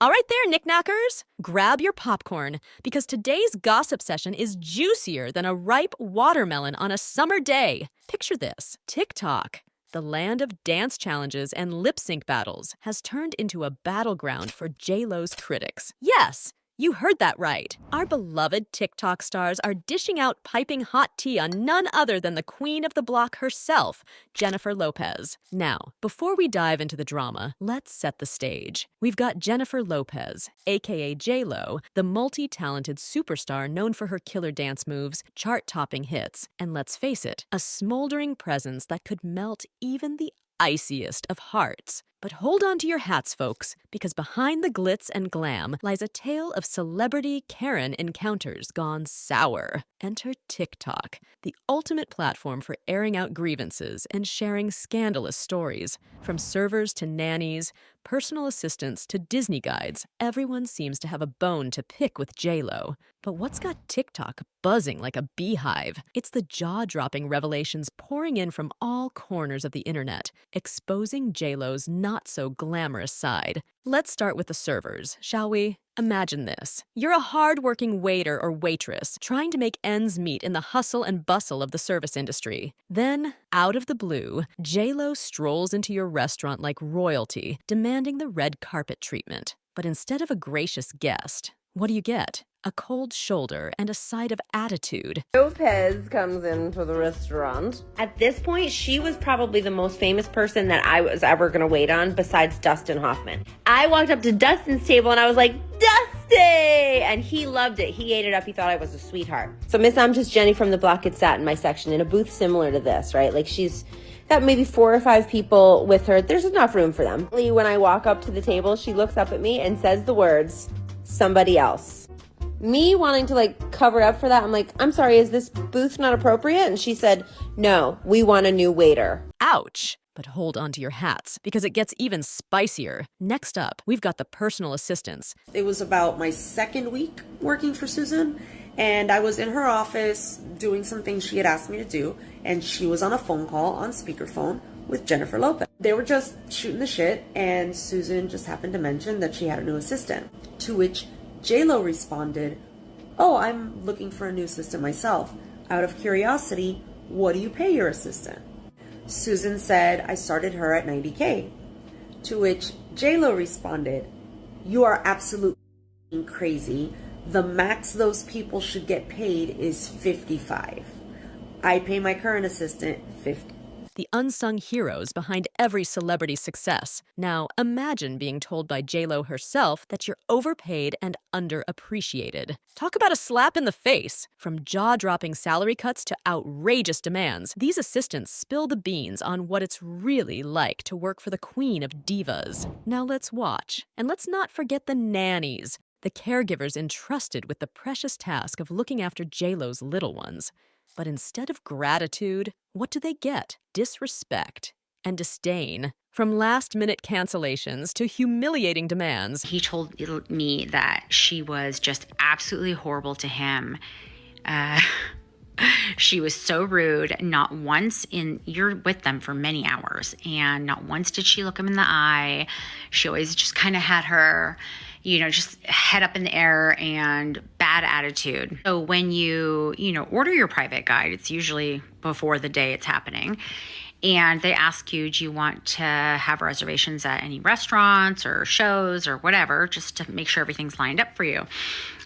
All right there, knickknackers. Grab your popcorn, because today's gossip session is juicier than a ripe watermelon on a summer day. Picture this. TikTok, the land of dance challenges and lip sync battles, has turned into a battleground for J-Lo's critics. Yes, you heard that right. Our beloved TikTok stars are dishing out piping hot tea on none other than the queen of the block herself, Jennifer Lopez. Now, before we dive into the drama, let's set the stage. We've got Jennifer Lopez, aka J-Lo, the multi-talented superstar known for her killer dance moves, chart-topping hits, and let's face it, a smoldering presence that could melt even the iciest of hearts. But hold on to your hats, folks, because behind the glitz and glam lies a tale of celebrity Karen encounters gone sour. Enter TikTok, the ultimate platform for airing out grievances and sharing scandalous stories. From servers to nannies, personal assistants to Disney guides, everyone seems to have a bone to pick with J-Lo. But what's got TikTok buzzing like a beehive? It's the jaw-dropping revelations pouring in from all corners of the internet, exposing J-Lo's not-so-glamorous side. Let's start with the servers, shall we? Imagine this. You're a hard-working waiter or waitress trying to make ends meet in the hustle and bustle of the service industry. Then, out of the blue, J-Lo strolls into your restaurant like royalty, demanding the red carpet treatment. But instead of a gracious guest, what do you get? A cold shoulder and a side of attitude. Lopez comes into the restaurant. At this point, she was probably the most famous person that I was ever going to wait on besides Dustin Hoffman. I walked up to Dustin's table and I was like, Dusty! And he loved it. He ate it up. He thought I was a sweetheart. So Miss I'm Just Jenny from the block had sat in my section in a booth similar to this, right? Like she's got maybe 4 or 5 people with her. There's enough room for them. When I walk up to the table, she looks up at me and says the words, somebody else. Me wanting to cover up for that, I'm like, I'm sorry, is this booth not appropriate? And she said, no, we want a new waiter. Ouch! But hold on to your hats, because it gets even spicier. Next up, we've got the personal assistants. It was about my second week working for Susan, and I was in her office doing some things she had asked me to do, and she was on a phone call on speakerphone with Jennifer Lopez. They were just shooting the shit, and Susan just happened to mention that she had a new assistant, to which J-Lo responded, oh, I'm looking for a new assistant myself. Out of curiosity, what do you pay your assistant? Susan said, I started her at $90K. To which J-Lo responded, you are absolutely crazy. The max those people should get paid is $55. I pay my current assistant $50. The unsung heroes behind every celebrity's success. Now, imagine being told by J-Lo herself that you're overpaid and underappreciated. Talk about a slap in the face. From jaw-dropping salary cuts to outrageous demands, these assistants spill the beans on what it's really like to work for the queen of divas. Now let's watch. And let's not forget the nannies, the caregivers entrusted with the precious task of looking after J-Lo's little ones. But instead of gratitude, what do they get? Disrespect and disdain. From last-minute cancellations to humiliating demands. He told me that she was just absolutely horrible to him. She was so rude. Not once you're with them for many hours, and not once did she look him in the eye. She always just kind of had her, just head up in the air and bad attitude. So when you order your private guide, it's usually before the day it's happening. And they ask you, do you want to have reservations at any restaurants or shows or whatever, just to make sure everything's lined up for you.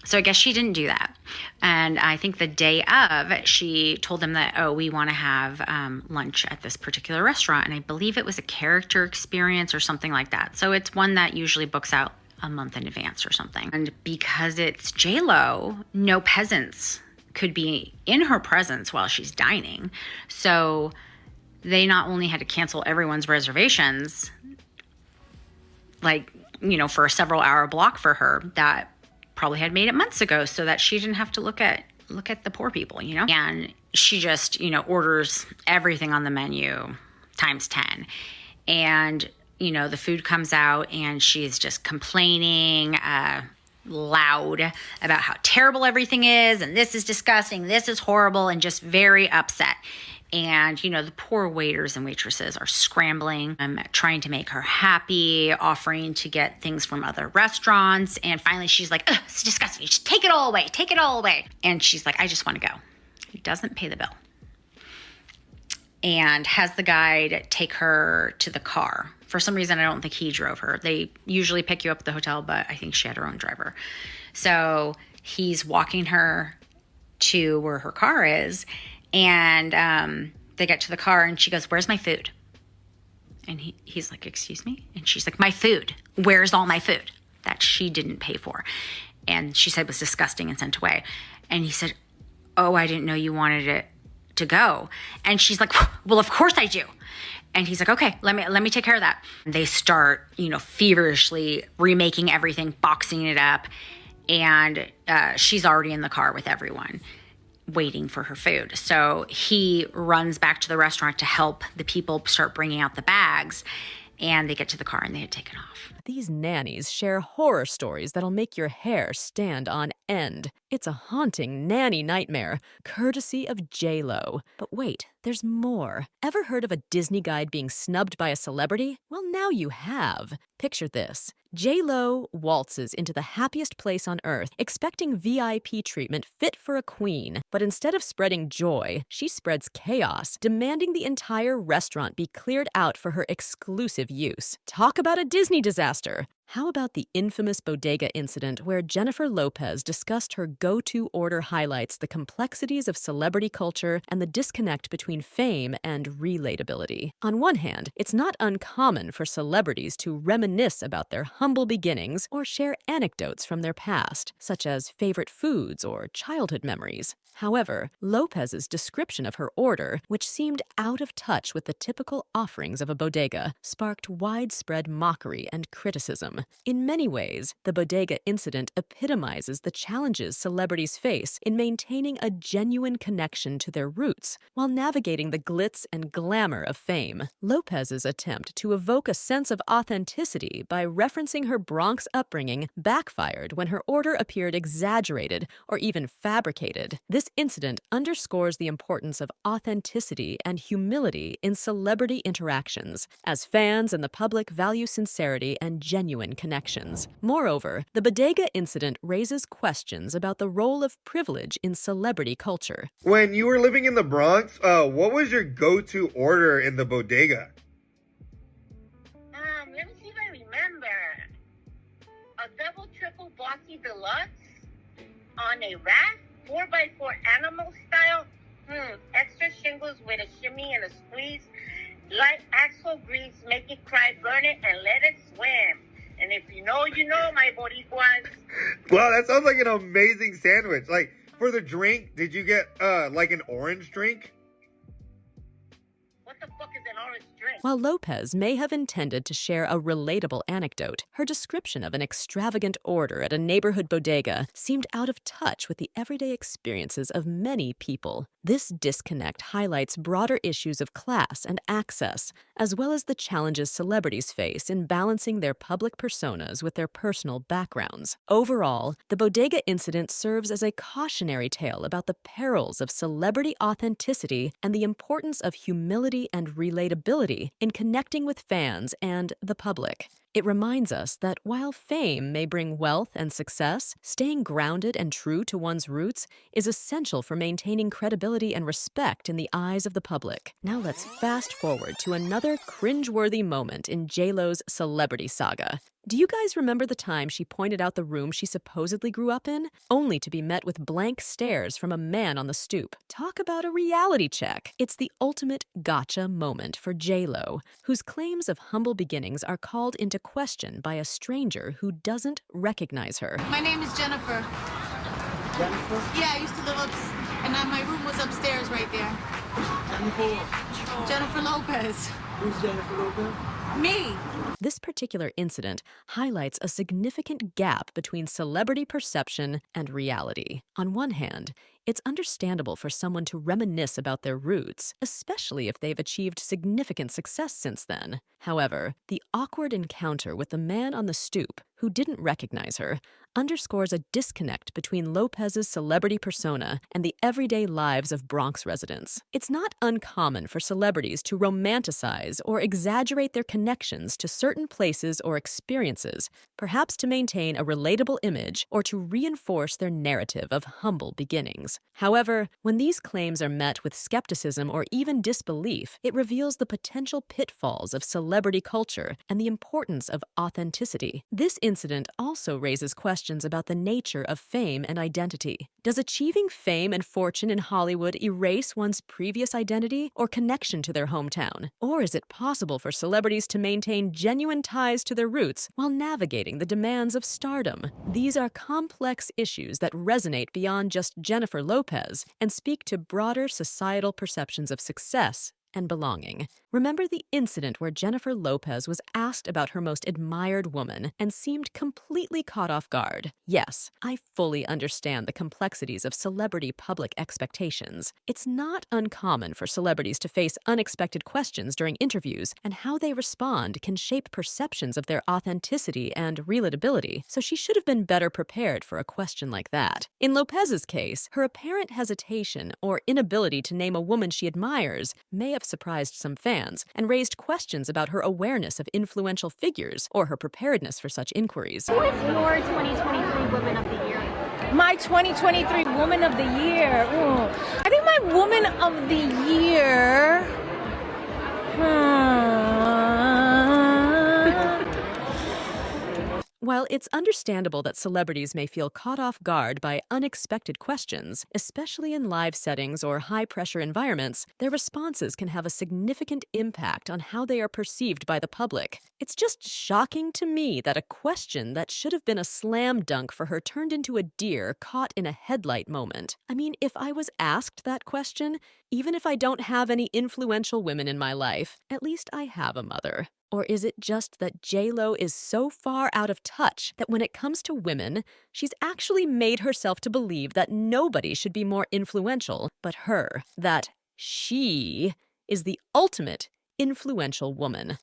So I guess she didn't do that. And I think the day of, she told them that, we want to have lunch at this particular restaurant. And I believe it was a character experience or something like that. So it's one that usually books out a month in advance or something. And because it's J-Lo, no peasants could be in her presence while she's dining. So they not only had to cancel everyone's reservations, for a several hour block for her that probably had made it months ago, so that she didn't have to look at the poor people, And she just, orders everything on the menu times 10. And the food comes out and she's just complaining loud about how terrible everything is, and this is disgusting, this is horrible, and just very upset And, the poor waiters and waitresses are scrambling, trying to make her happy, offering to get things from other restaurants. And finally, she's like, ugh, it's disgusting. Just take it all away. Take it all away. And she's like, I just want to go. He doesn't pay the bill and has the guide take her to the car. For some reason, I don't think he drove her. They usually pick you up at the hotel, but I think she had her own driver. So he's walking her to where her car is, and they get to the car, and she goes, where's my food? And he's like, excuse me? And she's like, my food. Where's all my food? That she didn't pay for. And she said it was disgusting and sent away. And he said, oh, I didn't know you wanted it to go. And she's like, well, of course I do. And he's like, okay, let me take care of that. And they start, feverishly remaking everything, boxing it up. And she's already in the car with everyone waiting for her food. So he runs back to the restaurant to help the people start bringing out the bags. And they get to the car and they had taken off. These nannies share horror stories that'll make your hair stand on end. It's a haunting nanny nightmare, courtesy of J.Lo. But wait, there's more. Ever heard of a Disney guide being snubbed by a celebrity? Well, now you have. Picture this. J.Lo waltzes into the happiest place on earth, expecting VIP treatment fit for a queen. But instead of spreading joy, she spreads chaos, demanding the entire restaurant be cleared out for her exclusive use. Talk about a Disney disaster. How about the infamous bodega incident where Jennifer Lopez discussed her go-to order highlights the complexities of celebrity culture and the disconnect between fame and relatability? On one hand, it's not uncommon for celebrities to reminisce about their humble beginnings or share anecdotes from their past, such as favorite foods or childhood memories. However, Lopez's description of her order, which seemed out of touch with the typical offerings of a bodega, sparked widespread mockery and criticism. In many ways, the bodega incident epitomizes the challenges celebrities face in maintaining a genuine connection to their roots while navigating the glitz and glamour of fame. Lopez's attempt to evoke a sense of authenticity by referencing her Bronx upbringing backfired when her order appeared exaggerated or even fabricated. This incident underscores the importance of authenticity and humility in celebrity interactions, as fans and the public value sincerity and genuine connections. Moreover, the bodega incident raises questions about the role of privilege in celebrity culture. When you were living in the Bronx, what was your go-to order in the bodega? Let me see if I remember. A double triple bossy deluxe on a rack. 4x4 animal style. Extra shingles with a shimmy and a squeeze. Light axle grease, make it cry, burn it, and let it swim. And if you know, you know, my boricuas. Wow, that sounds like an amazing sandwich. Like, for the drink, did you get, like an orange drink? What the fuck is an orange drink? While Lopez may have intended to share a relatable anecdote, her description of an extravagant order at a neighborhood bodega seemed out of touch with the everyday experiences of many people. This disconnect highlights broader issues of class and access, as well as the challenges celebrities face in balancing their public personas with their personal backgrounds. Overall, the bodega incident serves as a cautionary tale about the perils of celebrity authenticity and the importance of humility and relatability in connecting with fans and the public. It reminds us that while fame may bring wealth and success, staying grounded and true to one's roots is essential for maintaining credibility and respect in the eyes of the public. Now let's fast forward to another cringeworthy moment in J.Lo's celebrity saga. Do you guys remember the time she pointed out the room she supposedly grew up in, only to be met with blank stares from a man on the stoop? Talk about a reality check. It's the ultimate gotcha moment for J.Lo, whose claims of humble beginnings are called into question by a stranger who doesn't recognize her. My name is Jennifer. Jennifer? Yeah, I used to live and my room was upstairs right there. Jennifer Lopez. Who's Jennifer Lopez? Me. This particular incident highlights a significant gap between celebrity perception and reality. On one hand, it's understandable for someone to reminisce about their roots, especially if they've achieved significant success since then. However, the awkward encounter with the man on the stoop, who didn't recognize her, underscores a disconnect between Lopez's celebrity persona and the everyday lives of Bronx residents. It's not uncommon for celebrities to romanticize or exaggerate their connections to certain places or experiences, perhaps to maintain a relatable image or to reinforce their narrative of humble beginnings. However, when these claims are met with skepticism or even disbelief, it reveals the potential pitfalls of celebrity culture and the importance of authenticity. This incident also raises questions about the nature of fame and identity. Does achieving fame and fortune in Hollywood erase one's previous identity or connection to their hometown? Or is it possible for celebrities to maintain genuine ties to their roots while navigating the demands of stardom? These are complex issues that resonate beyond just Jennifer Lopez and speak to broader societal perceptions of success and belonging. Remember the incident where Jennifer Lopez was asked about her most admired woman and seemed completely caught off guard? Yes, I fully understand the complexities of celebrity public expectations. It's not uncommon for celebrities to face unexpected questions during interviews, and how they respond can shape perceptions of their authenticity and relatability, so she should have been better prepared for a question like that. In Lopez's case, her apparent hesitation or inability to name a woman she admires may have surprised some fans and raised questions about her awareness of influential figures or her preparedness for such inquiries. Who is your 2023 Woman of the Year? My 2023 Woman of the Year. Ooh. I think my Woman of the Year. While it's understandable that celebrities may feel caught off guard by unexpected questions, especially in live settings or high-pressure environments, their responses can have a significant impact on how they are perceived by the public. It's just shocking to me that a question that should have been a slam dunk for her turned into a deer caught in a headlight moment. I mean, if I was asked that question, even if I don't have any influential women in my life, at least I have a mother. Or is it just that J.Lo is so far out of touch that when it comes to women, she's actually made herself to believe that nobody should be more influential but her, that she is the ultimate influential woman?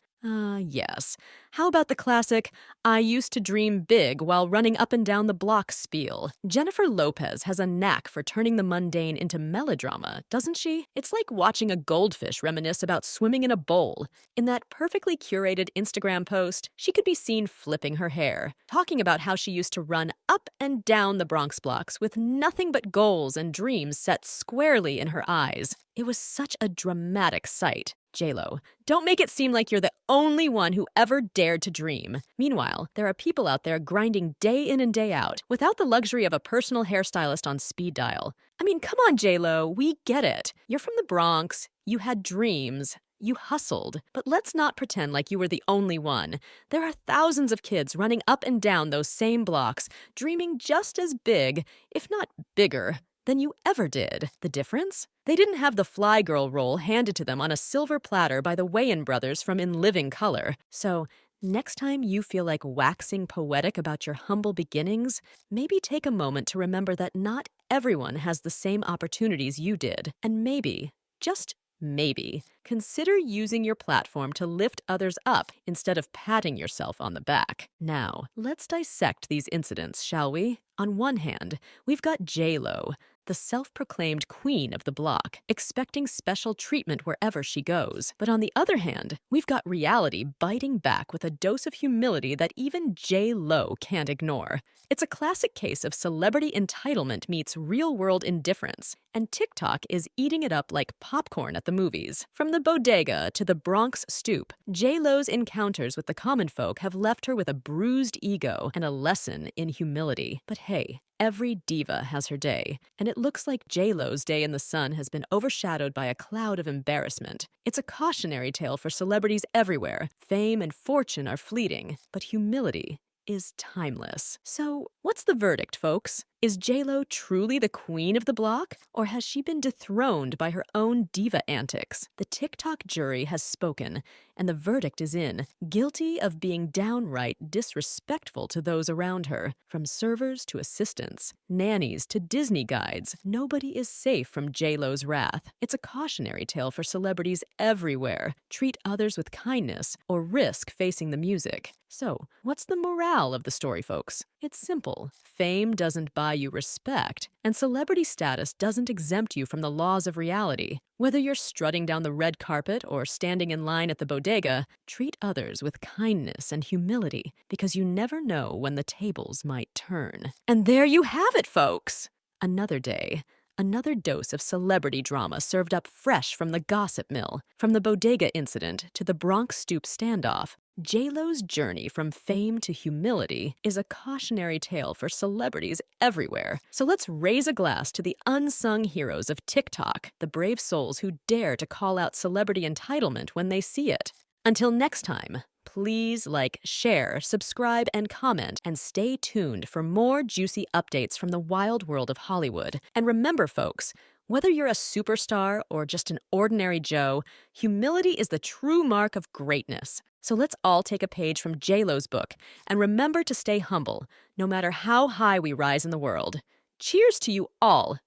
Yes. How about the classic, "I used to dream big while running up and down the block" spiel? Jennifer Lopez has a knack for turning the mundane into melodrama, doesn't she? It's like watching a goldfish reminisce about swimming in a bowl. In that perfectly curated Instagram post, she could be seen flipping her hair, talking about how she used to run up and down the Bronx blocks with nothing but goals and dreams set squarely in her eyes. It was such a dramatic sight. J.Lo, don't make it seem like you're the only one who ever dared to dream. Meanwhile, there are people out there grinding day in and day out without the luxury of a personal hairstylist on speed dial. I mean, come on, J.Lo, we get it. You're from the Bronx, you had dreams, you hustled. But let's not pretend like you were the only one. There are thousands of kids running up and down those same blocks, dreaming just as big, if not bigger, than you ever did. The difference? They didn't have the Fly Girl role handed to them on a silver platter by the Wayans brothers from In Living Color. So, next time you feel like waxing poetic about your humble beginnings, maybe take a moment to remember that not everyone has the same opportunities you did. And maybe, just maybe, consider using your platform to lift others up instead of patting yourself on the back. Now, let's dissect these incidents, shall we? On one hand, we've got J.Lo, the self-proclaimed queen of the block, expecting special treatment wherever she goes. But on the other hand, we've got reality biting back with a dose of humility that even J.Lo can't ignore. It's a classic case of celebrity entitlement meets real-world indifference, and TikTok is eating it up like popcorn at the movies. From the bodega to the Bronx stoop, J.Lo's encounters with the common folk have left her with a bruised ego and a lesson in humility. But hey, every diva has her day, and it looks like J.Lo's day in the sun has been overshadowed by a cloud of embarrassment. It's a cautionary tale for celebrities everywhere. Fame and fortune are fleeting, but humility is timeless. So, what's the verdict, folks? Is JLo truly the queen of the block, or has she been dethroned by her own diva antics? The TikTok jury has spoken, and the verdict is in. Guilty of being downright disrespectful to those around her. From servers to assistants, nannies to Disney guides, nobody is safe from JLo's wrath. It's a cautionary tale for celebrities everywhere. Treat others with kindness or risk facing the music. So, what's the morale of the story, folks? It's simple. Fame doesn't buy you respect, and celebrity status doesn't exempt you from the laws of reality. Whether you're strutting down the red carpet or standing in line at the bodega, treat others with kindness and humility, because you never know when the tables might turn. And there you have it, folks! Another day. Another dose of celebrity drama served up fresh from the gossip mill. From the bodega incident to the Bronx Stoop standoff, JLo's journey from fame to humility is a cautionary tale for celebrities everywhere. So let's raise a glass to the unsung heroes of TikTok, the brave souls who dare to call out celebrity entitlement when they see it. Until next time, please like, share, subscribe, and comment, and stay tuned for more juicy updates from the wild world of Hollywood. And remember, folks, whether you're a superstar or just an ordinary Joe, humility is the true mark of greatness. So let's all take a page from JLo's book and remember to stay humble, no matter how high we rise in the world. Cheers to you all!